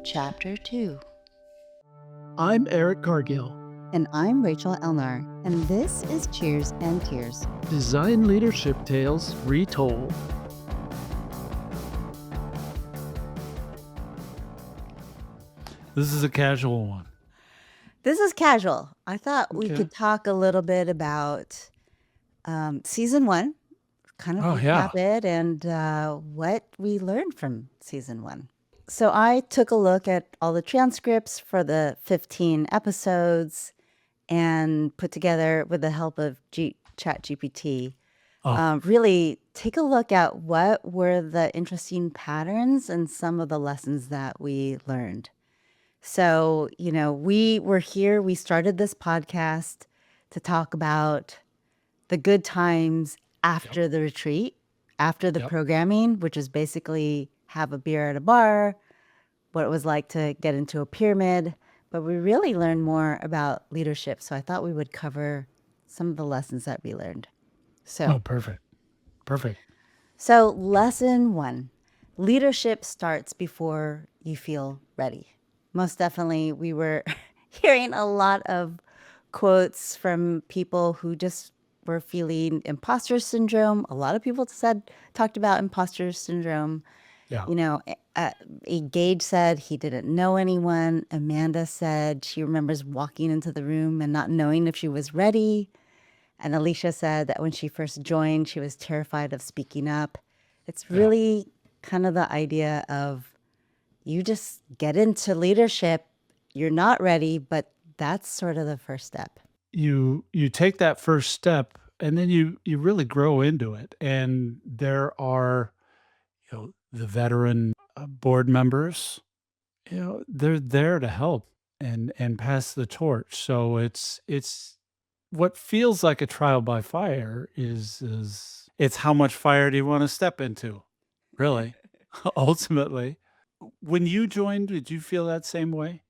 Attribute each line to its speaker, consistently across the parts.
Speaker 1: Chapter 2.
Speaker 2: I'm Eric Cargill.
Speaker 1: And I'm Rachel Elnar, and this is Cheers and Tears.
Speaker 2: Design leadership tales retold. This is a casual one.
Speaker 1: This is casual. I thought we
Speaker 2: Okay.
Speaker 1: could talk a little bit about season 1, kind of recap it, and what we learned from season 1. So I took a look at all the transcripts for the 15 episodes and put together, with the help of ChatGPT, really take a look at what were the interesting patterns and some of the lessons that we learned. So, we were here, we started this podcast to talk about the good times after the retreat, after the programming, which is basically have a beer at a bar, what it was like to get into a pyramid. But we really learned more about leadership. So I thought we would cover some of the lessons that we learned.
Speaker 2: Perfect.
Speaker 1: So lesson 1, leadership starts before you feel ready. Most definitely, we were hearing a lot of quotes from people who just were feeling imposter syndrome. A lot of people talked about imposter syndrome.
Speaker 2: Yeah.
Speaker 1: Gage said he didn't know anyone. Amanda said she remembers walking into the room and not knowing if she was ready. And Alicia said that when she first joined, she was terrified of speaking up. It's really kind of the idea of you just get into leadership. You're not ready, but that's sort of the first step.
Speaker 2: You take that first step and then you really grow into it. And there are, the veteran board members, they're there to help and pass the torch. So it's what feels like a trial by fire is it's how much fire do you want to step into, really, ultimately. When you joined, did you feel that same way?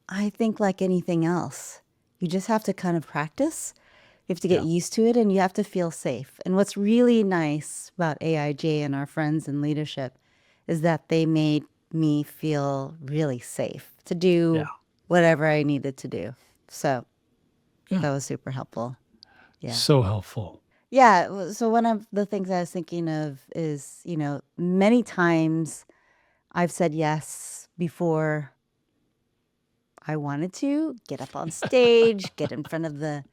Speaker 1: I think like anything else, you just have to kind of practice. You have to get used to it, and you have to feel safe. And what's really nice about AIJ and our friends in leadership is that they made me feel really safe to do whatever I needed to do. So that was super helpful. Yeah.
Speaker 2: So helpful.
Speaker 1: Yeah. So one of the things I was thinking of is, many times I've said yes before I wanted to get up on stage, get in front of the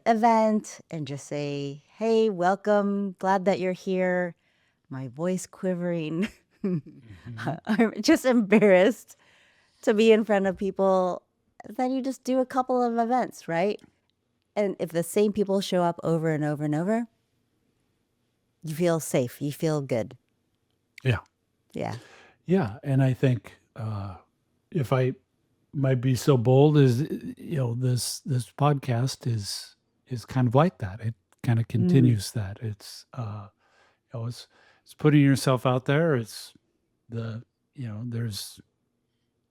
Speaker 1: event and just say, "Hey, welcome. Glad that you're here." My voice quivering. I'm just embarrassed to be in front of people. Then you just do a couple of events, right? And if the same people show up over and over and over, you feel safe. You feel good.
Speaker 2: Yeah.
Speaker 1: Yeah.
Speaker 2: Yeah. And I think if I might be so bold as, this podcast is kind of like that. It kind of continues that. It's it's putting yourself out there. It's there's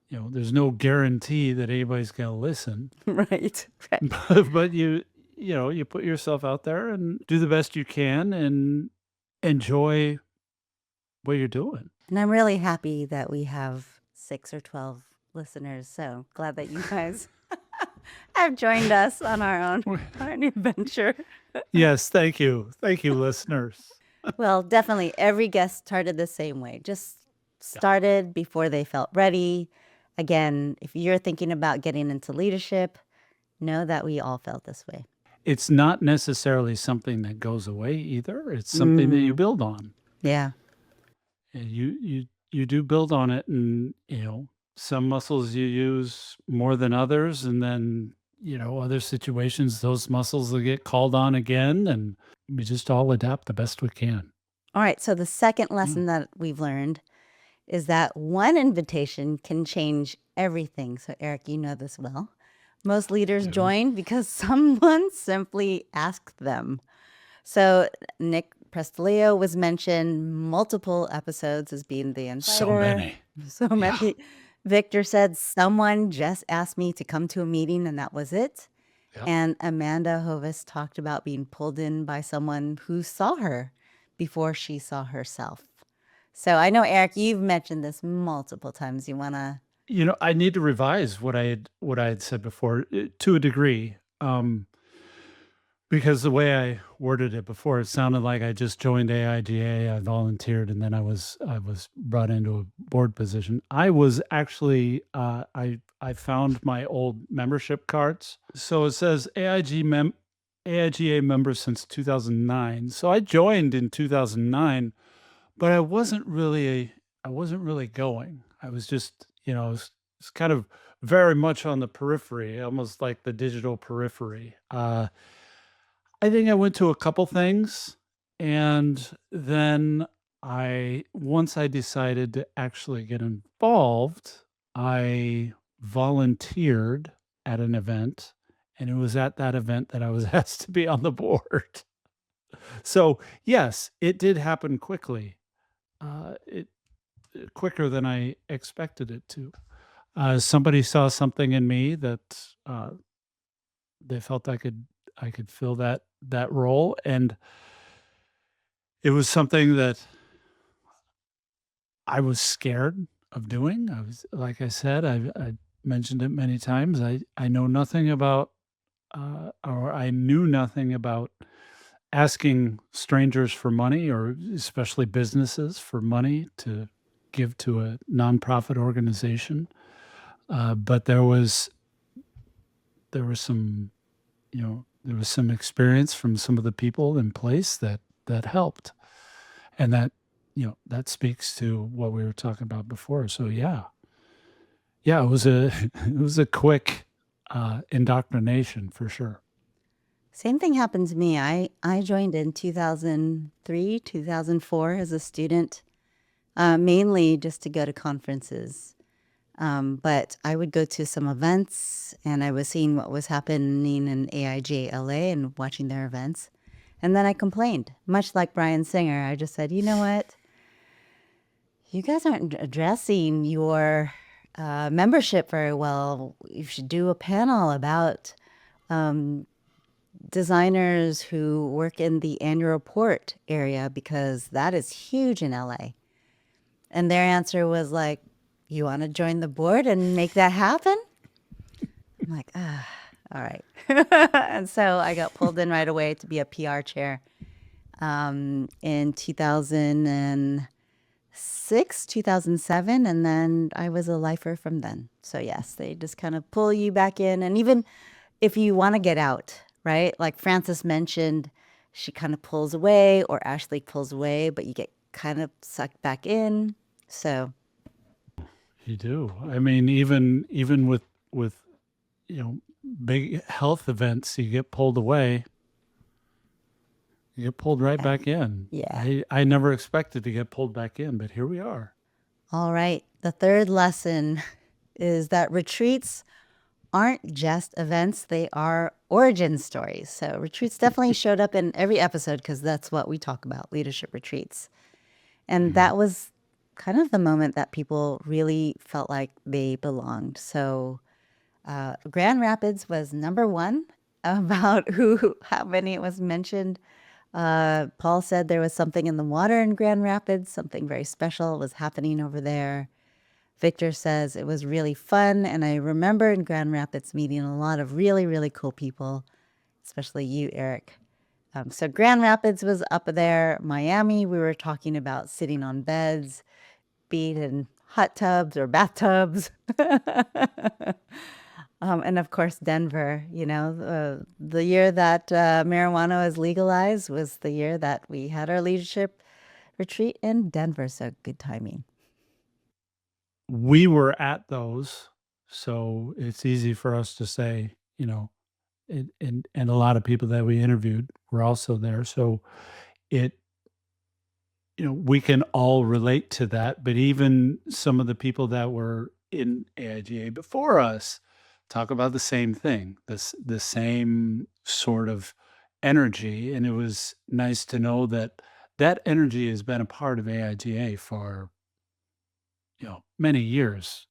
Speaker 2: there's no guarantee that anybody's going to listen.
Speaker 1: Right.
Speaker 2: But you put yourself out there and do the best you can and enjoy what you're doing.
Speaker 1: And I'm really happy that we have 6 or 12 listeners. So glad that you guys have joined us on our new venture.
Speaker 2: Yes, thank you. Thank you, listeners.
Speaker 1: Well, definitely every guest started the same way. Just started before they felt ready. Again, if you're thinking about getting into leadership, know that we all felt this way.
Speaker 2: It's not necessarily something that goes away either. It's something that you build on.
Speaker 1: Yeah.
Speaker 2: And you do build on it, and some muscles you use more than others, and then other situations those muscles will get called on again, and we just all adapt the best we can.
Speaker 1: All right. So the second lesson that we've learned is that one invitation can change everything. So Eric, you know this well. Most leaders join because someone simply asked them. So Nick Prestaleo was mentioned multiple episodes as being the inviter. So many. Victor said, someone just asked me to come to a meeting and that was it. And Amanda Hovis talked about being pulled in by someone who saw her before she saw herself. So I know, Eric, you've mentioned this multiple times. You want to.
Speaker 2: I need to revise what I had said before, to a degree, because the way I worded it before, it sounded like I just joined AIGA, I volunteered, and then I was brought into a board position. I was actually, I found my old membership cards. So it says AIGA member since 2009. So I joined in 2009, but I wasn't really going. I was just, it's kind of very much on the periphery, almost like the digital periphery. I think I went to a couple things, and then once I decided to actually get involved, I volunteered at an event, and it was at that event that I was asked to be on the board. So, yes, it did happen quickly. It quicker than I expected it to. Somebody saw something in me that they felt I could fill that role, and it was something that I was scared of doing. I was, like I said, I mentioned it many times. I know nothing about, or I knew nothing about asking strangers for money, or especially businesses for money to give to a nonprofit organization. But there was some, there was some experience from some of the people in place that helped, and that speaks to what we were talking about before. So yeah, it was a it was a quick indoctrination for sure.
Speaker 1: Same thing happened to me. I joined in 2003, 2004 as a student, mainly just to go to conferences. But I would go to some events and I was seeing what was happening in AIJ LA and watching their events. And then I complained, much like Brian Singer. I just said, you know what? You guys aren't addressing your membership very well. You should do a panel about designers who work in the annual report area because that is huge in LA. And their answer was like, you want to join the board and make that happen? I'm like, all right. And so I got pulled in right away to be a PR chair in 2006, 2007. And then I was a lifer from then. So, yes, they just kind of pull you back in. And even if you want to get out, right? Like Frances mentioned, she kind of pulls away, or Ashley pulls away, but you get kind of sucked back in. So,
Speaker 2: You do. I mean, even with you know big health events, you get pulled away. You get pulled right back in.
Speaker 1: yeah.
Speaker 2: I never expected to get pulled back in, but here we are.
Speaker 1: All right. The third lesson is that retreats aren't just events, they are origin stories. So, retreats definitely showed up in every episode because that's what we talk about, leadership retreats. And
Speaker 2: Mhm.
Speaker 1: that was kind of the moment that people really felt like they belonged. So, Grand Rapids was number one about how many it was mentioned. Paul said there was something in the water in Grand Rapids, something very special was happening over there. Victor says it was really fun. And I remember in Grand Rapids meeting a lot of really, really cool people, especially you, Eric. So Grand Rapids was up there. Miami, we were talking about sitting on beds, be it in hot tubs or bathtubs. And of course, Denver, the year that marijuana was legalized was the year that we had our leadership retreat in Denver. So good timing.
Speaker 2: We were at those, so it's easy for us to say, and a lot of people that we interviewed were also there. So it we can all relate to that, but even some of the people that were in AIGA before us talk about the same thing, the same sort of energy, and it was nice to know that that energy has been a part of AIGA for, many years.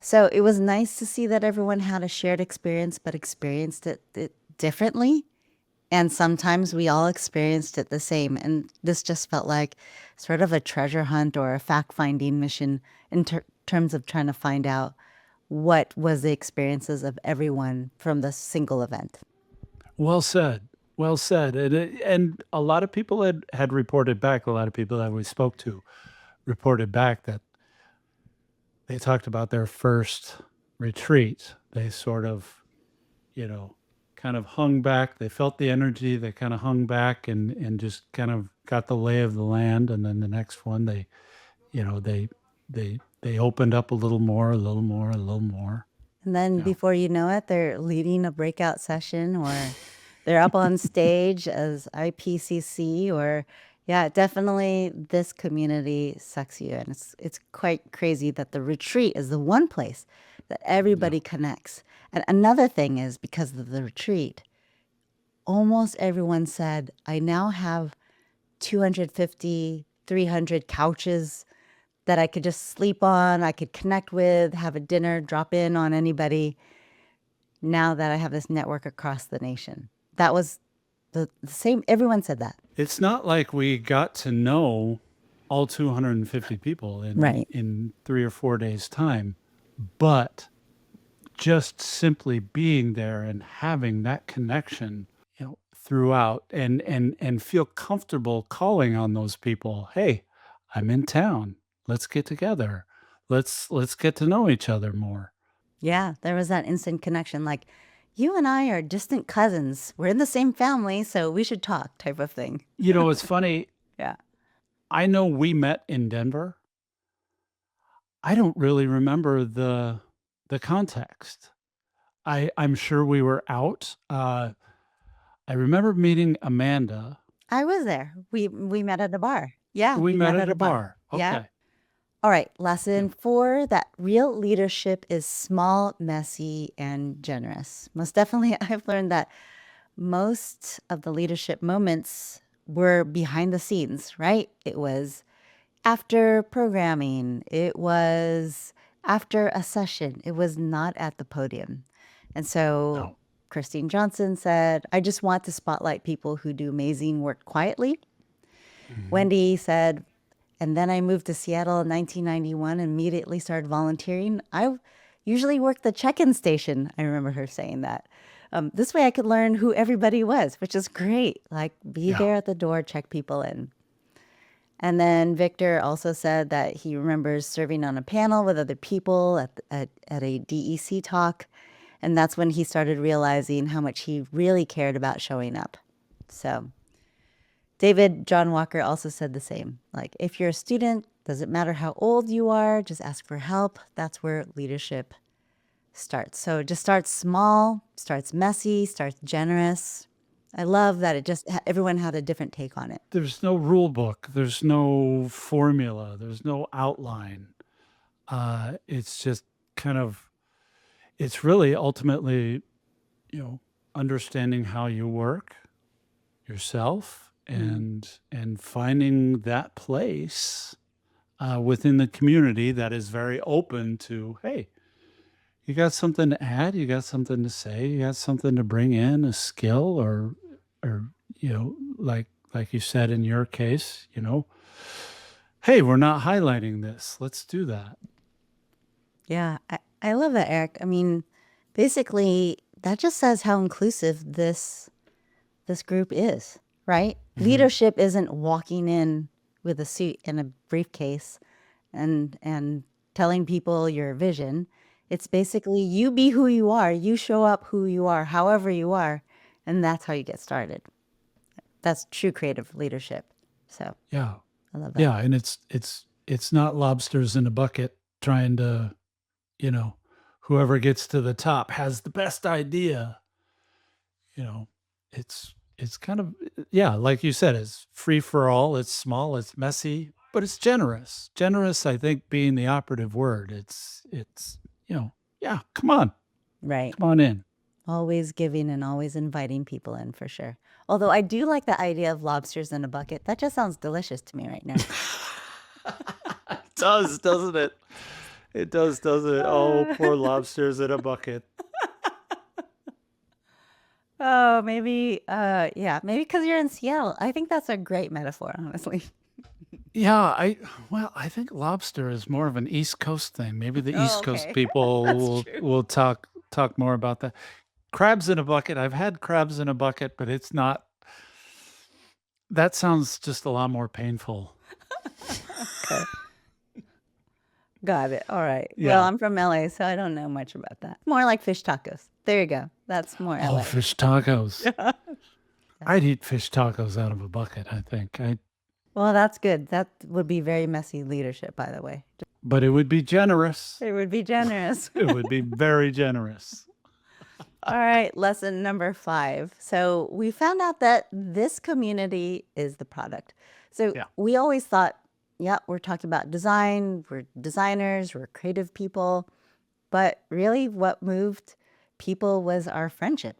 Speaker 1: So it was nice to see that everyone had a shared experience, but experienced it differently. And sometimes we all experienced it the same. And this just felt like sort of a treasure hunt or a fact finding mission in terms of trying to find out what was the experiences of everyone from the single event.
Speaker 2: Well said. Well said. And a lot of people had reported back, a lot of people that we spoke to reported back that they talked about their first retreat. They sort of, you know, kind of hung back. They felt the energy. They kind of hung back and just kind of got the lay of the land. And then the next one, they, you know, they opened up a little more, a little more, a little more.
Speaker 1: And then before you know it, they're leading a breakout session or they're up on stage as IPCC or yeah, definitely this community sucks you in. It's quite crazy that the retreat is the one place that everybody connects. And another thing is because of the retreat, almost everyone said, I now have 250, 300 couches that I could just sleep on, I could connect with, have a dinner, drop in on anybody now that I have this network across the nation. That was the same. Everyone said that.
Speaker 2: It's not like we got to know all 250 people in 3 or 4 days' time, but just simply being there and having that connection, throughout and feel comfortable calling on those people. Hey, I'm in town. Let's get together. Let's get to know each other more.
Speaker 1: Yeah, there was that instant connection. Like, you and I are distant cousins. We're in the same family, so we should talk type of thing.
Speaker 2: It's funny.
Speaker 1: Yeah.
Speaker 2: I know we met in Denver. I don't really remember the context. I'm sure we were out. I remember meeting Amanda.
Speaker 1: I was there. We met at a bar. Yeah,
Speaker 2: We met at a bar.
Speaker 1: Yeah.
Speaker 2: Okay.
Speaker 1: All right, lesson 4, that real leadership is small, messy, and generous. Most definitely, I've learned that most of the leadership moments were behind the scenes, right? It was after programming, it was after a session, it was not at the podium. And so Christine Johnson said, I just want to spotlight people who do amazing work quietly. Wendy said, and then I moved to Seattle in 1991 and immediately started volunteering. I usually worked the check-in station. I remember her saying that. This way I could learn who everybody was, which is great. Like, be there at the door, check people in. And then Victor also said that he remembers serving on a panel with other people at a DEC talk. And that's when he started realizing how much he really cared about showing up. So David John Walker also said the same. Like, if you're a student, doesn't matter how old you are, just ask for help. That's where leadership starts. So it just starts small, starts messy, starts generous. I love that everyone had a different take on it.
Speaker 2: There's no rule book. There's no formula. There's no outline. It's just kind of, it's really ultimately, understanding how you work yourself and finding that place within the community that is very open to, hey, you got something to add, you got something to say, you got something to bring in, a skill or like you said in your case, hey, we're not highlighting this. Let's do that.
Speaker 1: Yeah, I love that, Eric. I mean, basically, that just says how inclusive this group is, right? Leadership isn't walking in with a suit and a briefcase and telling people your vision. It's basically you be who you are, you show up who you are, however you are, and that's how you get started. That's true creative leadership. So
Speaker 2: Yeah.
Speaker 1: I love that.
Speaker 2: Yeah, and it's not lobsters in a bucket trying to, whoever gets to the top has the best idea. It's kind of, yeah, like you said, it's free for all, it's small, it's messy, but it's generous. Generous, I think, being the operative word. It's yeah, come on.
Speaker 1: Right.
Speaker 2: Come on in.
Speaker 1: Always giving and always inviting people in for sure. Although I do like the idea of lobsters in a bucket. That just sounds delicious to me right now.
Speaker 2: It does, doesn't it? It does, doesn't it? Oh, poor lobsters in a bucket.
Speaker 1: Oh, maybe, yeah, maybe because you're in Seattle. I think that's a great metaphor, honestly.
Speaker 2: Yeah, I think lobster is more of an East Coast thing. Maybe the
Speaker 1: Oh,
Speaker 2: East Coast
Speaker 1: okay.
Speaker 2: people
Speaker 1: That's
Speaker 2: will
Speaker 1: true.
Speaker 2: will talk more about that. Crabs in a bucket. I've had crabs in a bucket, but it's not that sounds just a lot more painful.
Speaker 1: Okay. Got it. All right. Well,
Speaker 2: Yeah.
Speaker 1: I'm from LA, so I don't know much about that. More like fish tacos. There you go. That's more
Speaker 2: Oh,
Speaker 1: LA.
Speaker 2: fish tacos.
Speaker 1: Yeah.
Speaker 2: I'd eat fish tacos out of a bucket, I think.
Speaker 1: Well, that's good. That would be very messy leadership, by the way.
Speaker 2: But it would be generous.
Speaker 1: It would be generous.
Speaker 2: It would be very generous.
Speaker 1: All right, lesson number 5. So we found out that this community is the product. So
Speaker 2: Yeah.
Speaker 1: we always thought, yeah, we're talking about design, we're designers, we're creative people. But really, what moved people was our friendship.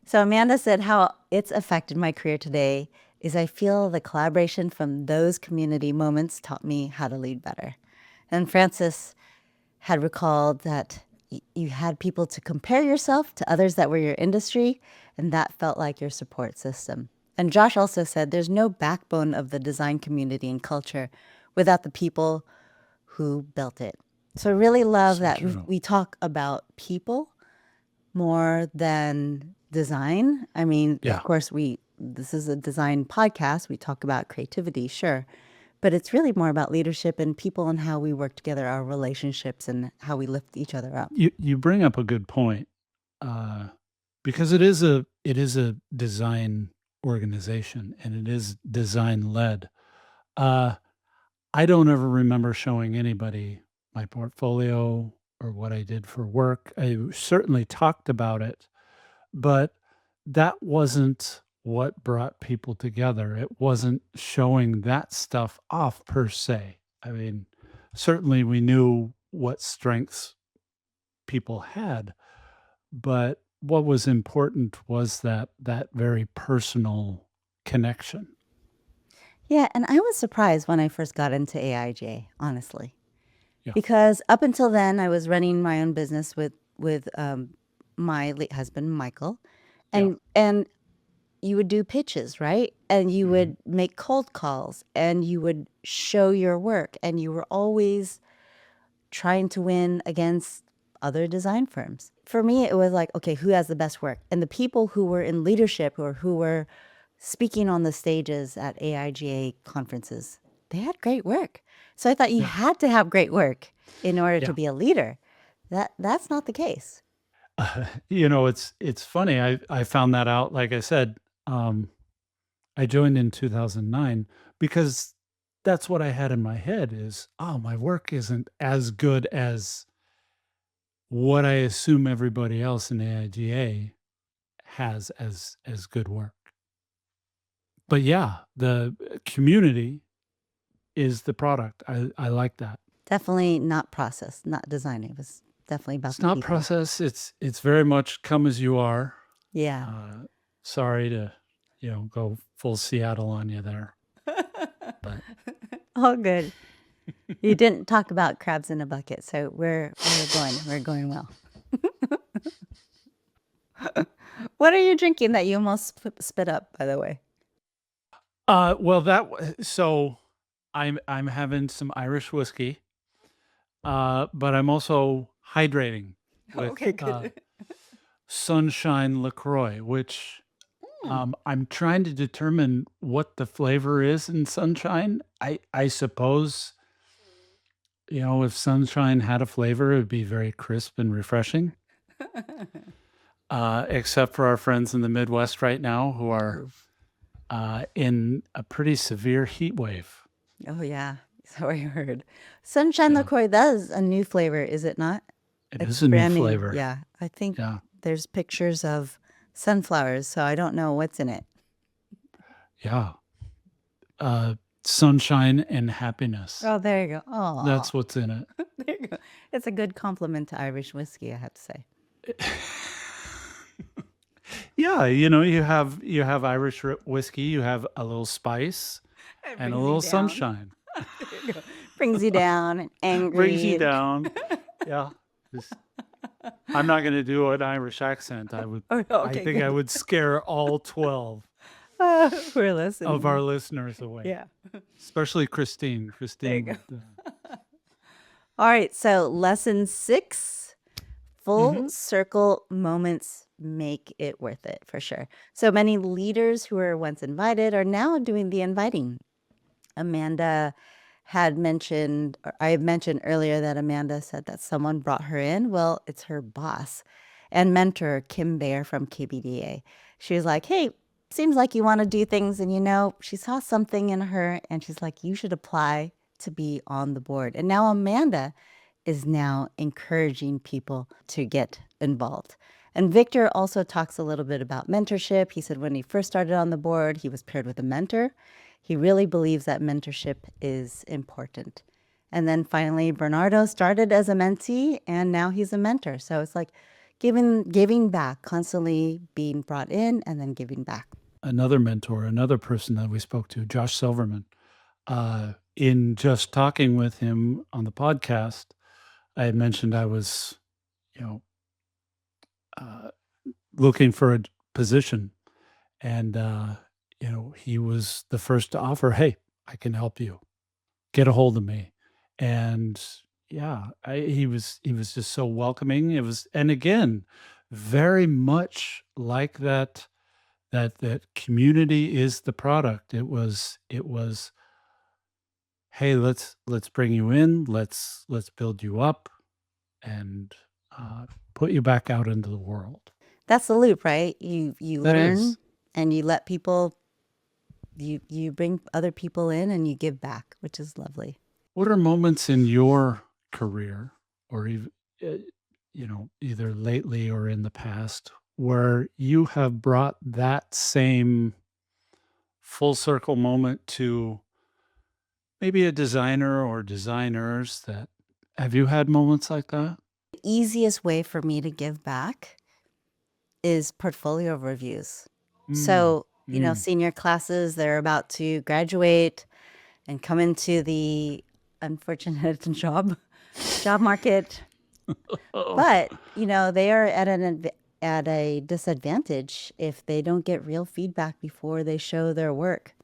Speaker 1: So Amanda said how it's affected my career today is I feel the collaboration from those community moments taught me how to lead better. And Francis had recalled that you had people to compare yourself to others that were your industry, and that felt like your support system. And Josh also said there's no backbone of the design community and culture without the people who built it. So I really love
Speaker 2: So
Speaker 1: that
Speaker 2: true.
Speaker 1: we talk about people more than design. I mean, of
Speaker 2: Yeah.
Speaker 1: course, this is a design podcast. We talk about creativity, sure, but it's really more about leadership and people and how we work together, our relationships, and how we lift each other up.
Speaker 2: You bring up a good point. Because it is a design organization and it is design led. Uh, I don't ever remember showing anybody my portfolio or what I did for work. I certainly talked about it, but that wasn't what brought people together. It wasn't showing that stuff off per se. I mean, certainly we knew what strengths people had, but what was important was that very personal connection.
Speaker 1: Yeah, and I was surprised when I first got into AIJ, honestly,
Speaker 2: Yeah,
Speaker 1: because up until then I was running my own business with my late husband Michael,
Speaker 2: yeah,
Speaker 1: and you would do pitches, right? And you
Speaker 2: mhm,
Speaker 1: would make cold calls and you would show your work and you were always trying to win against other design firms. For me, it was like, okay, who has the best work? And the people who were in leadership or who were speaking on the stages at AIGA conferences, they had great work. So I thought you
Speaker 2: yeah,
Speaker 1: had to have great work in order to
Speaker 2: yeah.
Speaker 1: be a leader. That's not the case.
Speaker 2: It's funny. I found that out. Like I said, um, I joined in 2009 because that's what I had in my head is, oh, my work isn't as good as what I assume everybody else in AIGA has as good work. But yeah, the community is the product. I like that.
Speaker 1: Definitely not process, not design. It was definitely about
Speaker 2: It's
Speaker 1: the
Speaker 2: not
Speaker 1: people.
Speaker 2: process. It's very much come as you are.
Speaker 1: Yeah.
Speaker 2: Uh, sorry to, go full Seattle on you there, but
Speaker 1: All good. You didn't talk about crabs in a bucket, so we're going well. What are you drinking that you almost spit up, by the way?
Speaker 2: well so I'm having some Irish whiskey, but I'm also hydrating with
Speaker 1: Okay, good.
Speaker 2: Sunshine LaCroix, which
Speaker 1: Hmm.
Speaker 2: I'm trying to determine what the flavor is in Sunshine. I suppose if Sunshine had a flavor, it would be very crisp and refreshing. Except for our friends in the Midwest right now who are
Speaker 1: Oof.
Speaker 2: in a pretty severe heat wave.
Speaker 1: Oh yeah, so I heard. Sunshine
Speaker 2: Yeah,
Speaker 1: LaCroix, that is a new flavor, is it not?
Speaker 2: it
Speaker 1: It's
Speaker 2: is a new
Speaker 1: brand new.
Speaker 2: flavor.
Speaker 1: Yeah, I think
Speaker 2: Yeah,
Speaker 1: there's pictures of sunflowers, so I don't know what's in it.
Speaker 2: yeah. Uh, Sunshine and happiness.
Speaker 1: Oh, there you go. Oh,
Speaker 2: That's what's in it.
Speaker 1: there you go. It's a good compliment to Irish whiskey, I have to say.
Speaker 2: Yeah, you have Irish whiskey, you have a little spice
Speaker 1: It
Speaker 2: and a
Speaker 1: brings you
Speaker 2: little
Speaker 1: down.
Speaker 2: sunshine.
Speaker 1: There you go. Brings you down and
Speaker 2: Brings you
Speaker 1: angry.
Speaker 2: down. Yeah. Just I'm not gonna do an Irish accent.
Speaker 1: Oh, no,
Speaker 2: I
Speaker 1: okay,
Speaker 2: think I
Speaker 1: good.
Speaker 2: would scare all 12
Speaker 1: We're
Speaker 2: of our
Speaker 1: listening.
Speaker 2: listeners away,
Speaker 1: Yeah.
Speaker 2: especially Christine.
Speaker 1: There you
Speaker 2: Christine
Speaker 1: go.
Speaker 2: would,
Speaker 1: All right. So, lesson 6, full
Speaker 2: Mhm.
Speaker 1: circle moments make it worth it for sure. So many leaders who were once invited are now doing the inviting. Amanda had mentioned, or I had mentioned earlier that Amanda said that someone brought her in. Well, it's her boss and mentor, Kim Bear from KBDA. She was like, hey, seems like you want to do things. And, she saw something in her and she's like, you should apply to be on the board. And now Amanda is now encouraging people to get involved. And Victor also talks a little bit about mentorship. He said when he first started on the board, he was paired with a mentor. He really believes that mentorship is important. And then finally, Bernardo started as a mentee and now he's a mentor. So it's like giving back, constantly being brought in and then giving back.
Speaker 2: Another mentor, another person that we spoke to, Josh Silverman. In just talking with him on the podcast, I had mentioned I was, you know, uh, looking for a position, and he was the first to offer, "Hey, I can help you. Get a hold of me." And yeah, he was just so welcoming. It was, and again, very much like that community is the product. It was, hey, let's bring you in, let's build you up, and put you back out into the world.
Speaker 1: That's the loop, right? You
Speaker 2: That is.
Speaker 1: learn and you let people you bring other people in and you give back, which is lovely.
Speaker 2: What are moments in your career, or even, uh, either lately or in the past, where you have brought that same full circle moment to maybe a designer or designers that have you had moments like that?
Speaker 1: The easiest way for me to give back is portfolio reviews.
Speaker 2: Mm,
Speaker 1: So,
Speaker 2: mm.
Speaker 1: senior classes, they're about to graduate and come into the unfortunate job market.
Speaker 2: Oh,
Speaker 1: But, they are at a disadvantage if they don't get real feedback before they show their work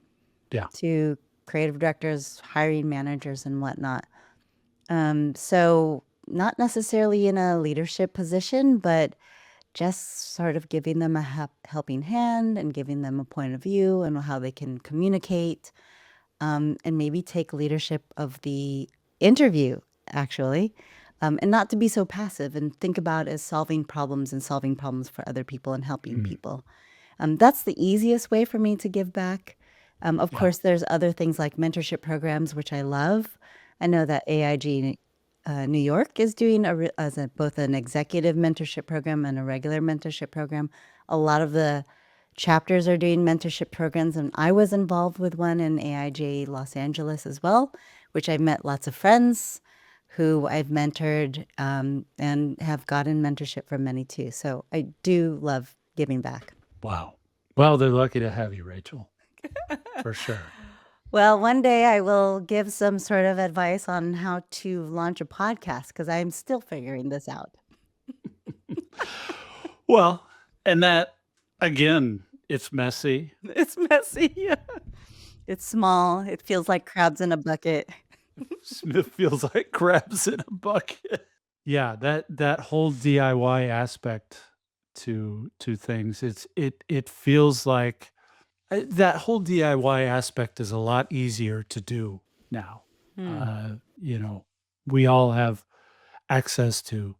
Speaker 2: yeah.
Speaker 1: to creative directors, hiring managers, and whatnot. So not necessarily in a leadership position, but just sort of giving them a helping hand and giving them a point of view and how they can communicate, and maybe take leadership of the interview, actually, and not to be so passive and think about as solving problems and solving problems for other people and helping
Speaker 2: Mm,
Speaker 1: people. That's the easiest way for me to give back. Of
Speaker 2: yeah.
Speaker 1: course, there's other things like mentorship programs, which I love. I know that AIG New York is doing both an executive mentorship program and a regular mentorship program. A lot of the chapters are doing mentorship programs, and I was involved with one in AIJ Los Angeles as well, which I've met lots of friends who I've mentored, and have gotten mentorship from many too. So I do love giving back.
Speaker 2: Wow. Well, they're lucky to have you, Rachel, for sure.
Speaker 1: Well, one day I will give some sort of advice on how to launch a podcast because I'm still figuring this out.
Speaker 2: Well, and that again, it's messy.
Speaker 1: It's messy. It's small. It feels like crabs in a bucket.
Speaker 2: Smith feels like crabs in a bucket. Yeah, that whole DIY aspect to things, it feels like that whole DIY aspect is a lot easier to do now.
Speaker 1: Hmm.
Speaker 2: Uh, you know, we all have access to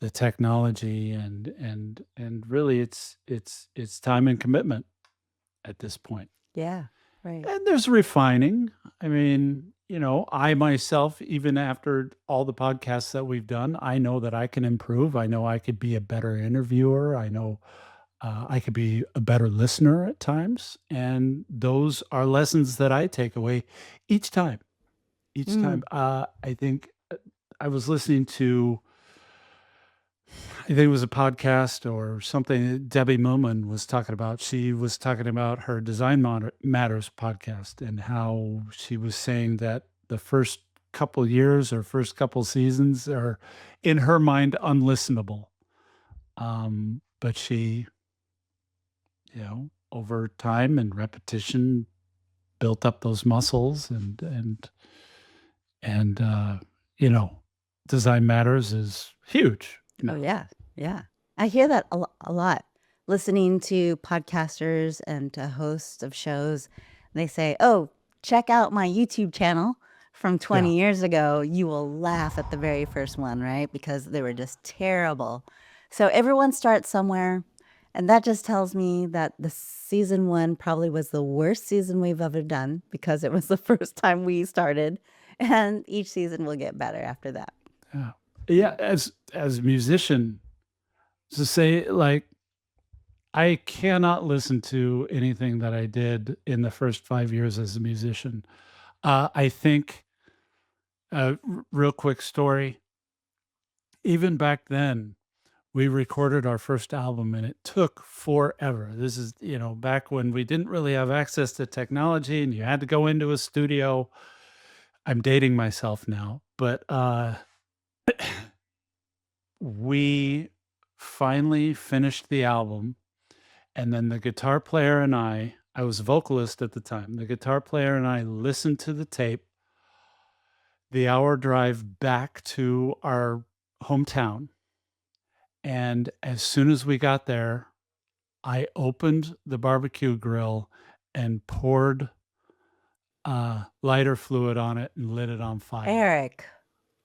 Speaker 2: the technology, and really it's time and commitment at this point.
Speaker 1: Yeah, right.
Speaker 2: And there's refining. I mean, I myself, even after all the podcasts that we've done, I know that I can improve. I know I could be a better interviewer. I know I could be a better listener at times. And those are lessons that I take away each time. Each
Speaker 1: Mm.
Speaker 2: time. I think I was listening to, I think it was a podcast or something that Debbie Millman was talking about. She was talking about her Matters podcast and how she was saying that the first couple years or first couple seasons are, in her mind, unlistenable. But she, over time and repetition built up those muscles and you know, design matters is huge.
Speaker 1: Oh, yeah. Yeah. I hear that a lot. Listening to podcasters and to hosts of shows, they say, "Oh, check out my YouTube channel from
Speaker 2: Yeah.
Speaker 1: 20 years ago." You will laugh at the very first one, right? Because they were just terrible. So everyone starts somewhere. And that just tells me that the season one probably was the worst season we've ever done because it was the first time we started. And each season will get better after that.
Speaker 2: Yeah. Yeah, as a musician, to say, like, I cannot listen to anything that I did in the first 5 years as a musician. I think, real quick story, even back then, we recorded our first album and it took forever. This is, back when we didn't really have access to technology and you had to go into a studio. I'm dating myself now, but we finally finished the album. And then the guitar player and I was a vocalist at the time. The guitar player and I listened to the tape, the hour drive back to our hometown. And as soon as we got there, I opened the barbecue grill and poured lighter fluid on it and lit it on fire.
Speaker 1: Eric.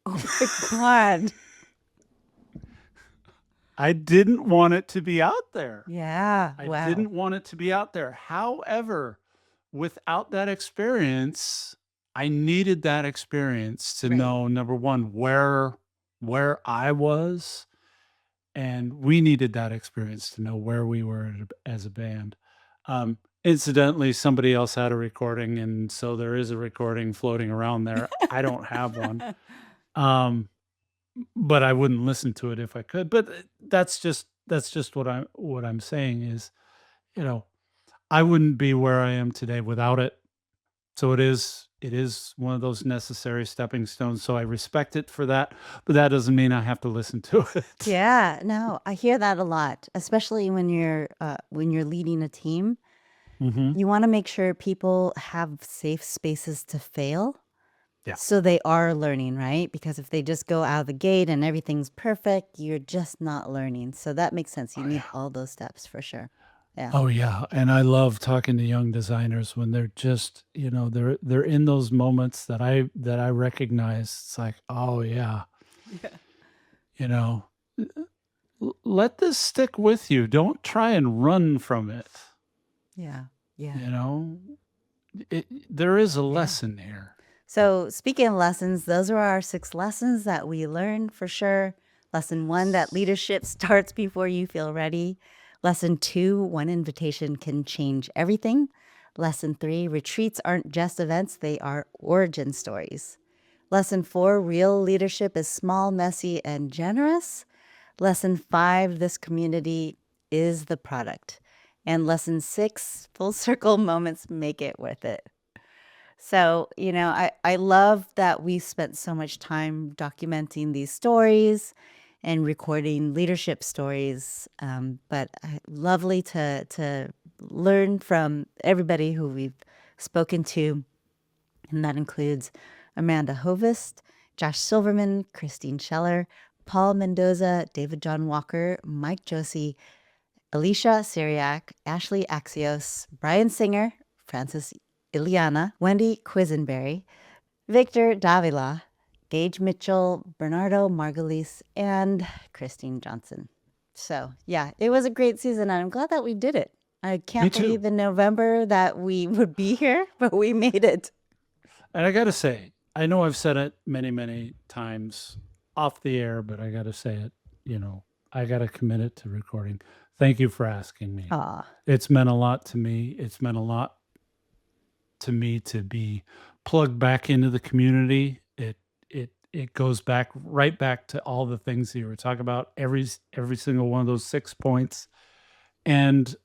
Speaker 1: Oh my God.
Speaker 2: I didn't want it to be out there.
Speaker 1: Yeah.
Speaker 2: I
Speaker 1: Wow.
Speaker 2: didn't want it to be out there. However, without that experience, I needed that experience to
Speaker 1: Right.
Speaker 2: know, number one, where I was, and we needed that experience to know where we were as a band. Incidentally, somebody else had a recording, and so there is a recording floating around there. I don't have one. But I wouldn't listen to it if I could. But that's just what I'm saying is, you know, I wouldn't be where I am today without it. So it is one of those necessary stepping stones. So I respect it for that, but that doesn't mean I have to listen to it.
Speaker 1: Yeah, no, I hear that a lot, especially when you're leading a team.
Speaker 2: Mhm.
Speaker 1: You want to make sure people have safe spaces to fail.
Speaker 2: Yeah.
Speaker 1: So they are learning, right? Because if they just go out of the gate and everything's perfect, you're just not learning. So that makes sense. You
Speaker 2: Oh,
Speaker 1: need
Speaker 2: yeah.
Speaker 1: all those steps for sure. Yeah.
Speaker 2: Oh, yeah, and I love talking to young designers when they're just, they're in those moments that I recognize. It's like, "Oh, yeah."
Speaker 1: Yeah.
Speaker 2: You know, let this stick with you. Don't try and run from it.
Speaker 1: Yeah. Yeah.
Speaker 2: You know, there is a
Speaker 1: Yeah.
Speaker 2: lesson here.
Speaker 1: So, speaking of lessons, those are our 6 lessons that we learned for sure. Lesson 1, that leadership starts before you feel ready. Lesson 2, one invitation can change everything. Lesson 3, retreats aren't just events, they are origin stories. Lesson 4, real leadership is small, messy, and generous. Lesson 5, this community is the product. And lesson 6, full circle moments make it worth it. So, I love that we spent so much time documenting these stories and recording leadership stories. But lovely to learn from everybody who we've spoken to. And that includes Amanda Hovest, Josh Silverman, Christine Scheller, Paul Mendoza, David John Walker, Mike Josie, Alicia Syriac, Ashley Axios, Brian Singer, Francis Iliana, Wendy Quisenberry, Victor Davila, Gage Mitchell, Bernardo Margulies, and Christine Johnson. So, yeah, it was a great season, and I'm glad that we did it. I can't believe in November that we would be here, but we made it.
Speaker 2: And I got to say, I know I've said it many, many times off the air, but I got to say it, I got to commit it to recording. Thank you for asking me.
Speaker 1: Aw.
Speaker 2: It's meant a lot to me. It's meant a lot to me to be plugged back into the community. It goes right back to all the things that you were talking about, every single one of those 6 points. And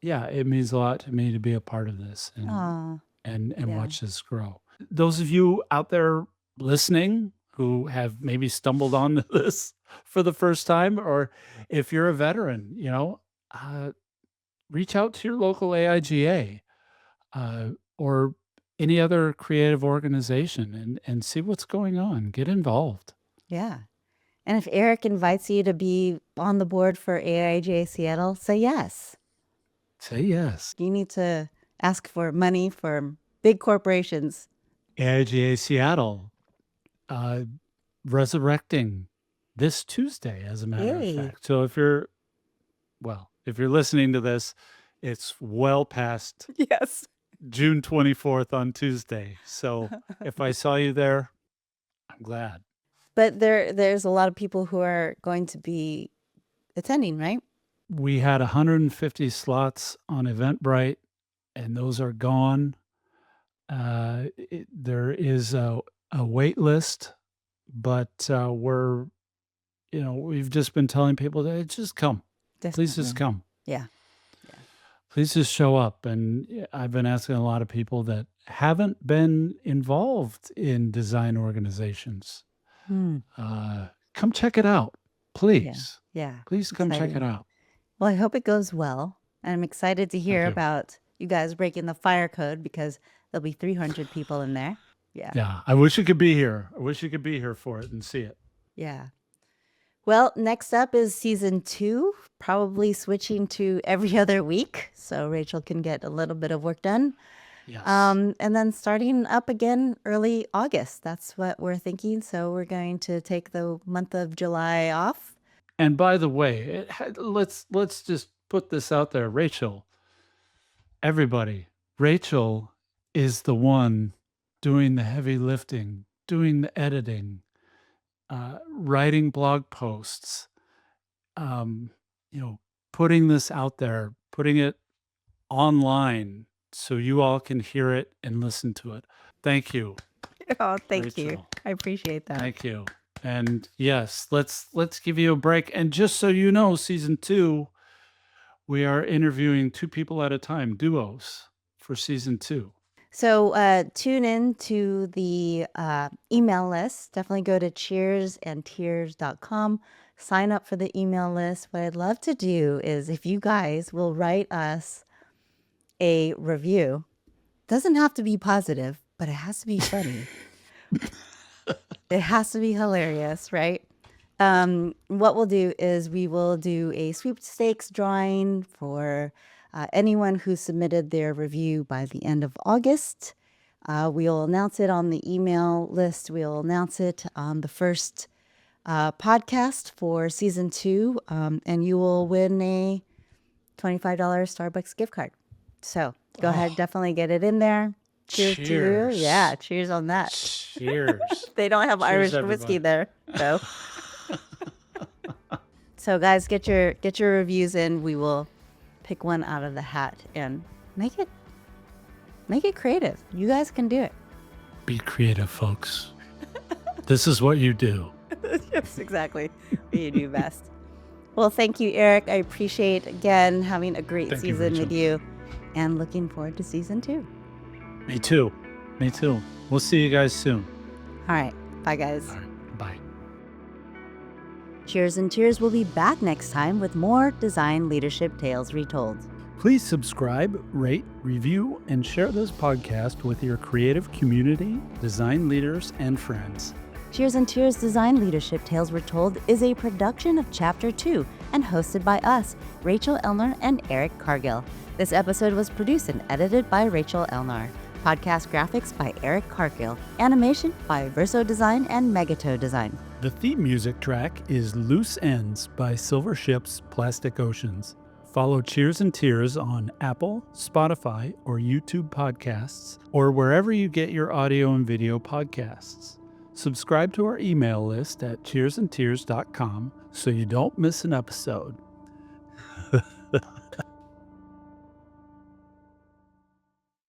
Speaker 2: yeah, it means a lot to me to be a part of this
Speaker 1: Aw.
Speaker 2: and
Speaker 1: Yeah.
Speaker 2: watch this grow. Those of you out there listening who have maybe stumbled onto this, for the first time, or if you're a veteran, reach out to your local AIGA, or any other creative organization and see what's going on. Get involved.
Speaker 1: Yeah. And if Eric invites you to be on the board for AIGA Seattle, say yes.
Speaker 2: Say yes.
Speaker 1: You need to ask for money from big corporations.
Speaker 2: AIGA Seattle, resurrecting this Tuesday, as a matter of fact. So if you're listening to this, it's well past
Speaker 1: Yes.
Speaker 2: June 24th on Tuesday. So if I saw you there, I'm glad.
Speaker 1: But there's a lot of people who are going to be attending, right?
Speaker 2: We had 150 slots on Eventbrite, and those are gone. There is a wait list, but we've just been telling people that just come. Please just come.
Speaker 1: Yeah.
Speaker 2: Please just show up. And I've been asking a lot of people that haven't been involved in design organizations. Come check it out, please.
Speaker 1: Yeah.
Speaker 2: Please come check it out.
Speaker 1: Well, I hope it goes well. And I'm excited to hear about you guys breaking the fire code, because there'll be 300 people in there. Yeah.
Speaker 2: Yeah. I wish you could be here. I wish you could be here for it and see it.
Speaker 1: Yeah. Well, next up is season 2, probably switching to every other week, so Rachel can get a little bit of work done.
Speaker 2: Yes.
Speaker 1: And then starting up again early August. That's what we're thinking. So we're going to take the month of July off.
Speaker 2: And by the way, let's just put this out there, Rachel. Everybody, Rachel is the one doing the heavy lifting, doing the editing, writing blog posts, putting this out there, putting it online so you all can hear it and listen to it. Thank you.
Speaker 1: Oh, thank you. I appreciate that.
Speaker 2: Thank you. And yes, let's give you a break. And just so you know, season 2, we are interviewing 2 people at a time, duos, for season 2.
Speaker 1: So tune in to the email list. Definitely go to cheersandtears.com. Sign up for the email list. What I'd love to do is, if you guys will write us a review. Doesn't have to be positive, but it has to be funny. It has to be hilarious, right? What we'll do is we will do a sweepstakes drawing for anyone who submitted their review by the end of August. We'll announce it on the email list. We'll announce it on the first podcast for season 2, and you will win a $25 Starbucks gift card. So go ahead, definitely get it in there. Cheers to you. Yeah, cheers on that.
Speaker 2: Cheers.
Speaker 1: They don't have Irish whiskey there, though. So guys, get your reviews in. We will pick one out of the hat and make it creative. You guys can do it.
Speaker 2: Be creative, folks. This is what you do.
Speaker 1: Yes, exactly what you do best. Well, thank you, Eric. I appreciate, again, having a great season with you, and looking forward to season 2.
Speaker 2: Me too. We'll see you guys soon.
Speaker 1: All right. Bye, guys.
Speaker 2: All right. Bye.
Speaker 1: Cheers and Tears will be back next time with more design leadership tales retold.
Speaker 2: Please subscribe, rate, review, and share this podcast with your creative community, design leaders, and friends.
Speaker 1: Cheers and Tears Design Leadership Tales Retold is a production of Chapter 2 and hosted by us, Rachel Elnar and Eric Cargill. This episode was produced and edited by Rachel Elnar. Podcast graphics by Eric Cargill. Animation by Verso Design and Megatow Design.
Speaker 2: The theme music track is Loose Ends by Silver Ships Plastic Oceans. Follow Cheers and Tears on Apple, Spotify, or YouTube podcasts, or wherever you get your audio and video podcasts. Subscribe to our email list at cheersandtears.com so you don't miss an episode.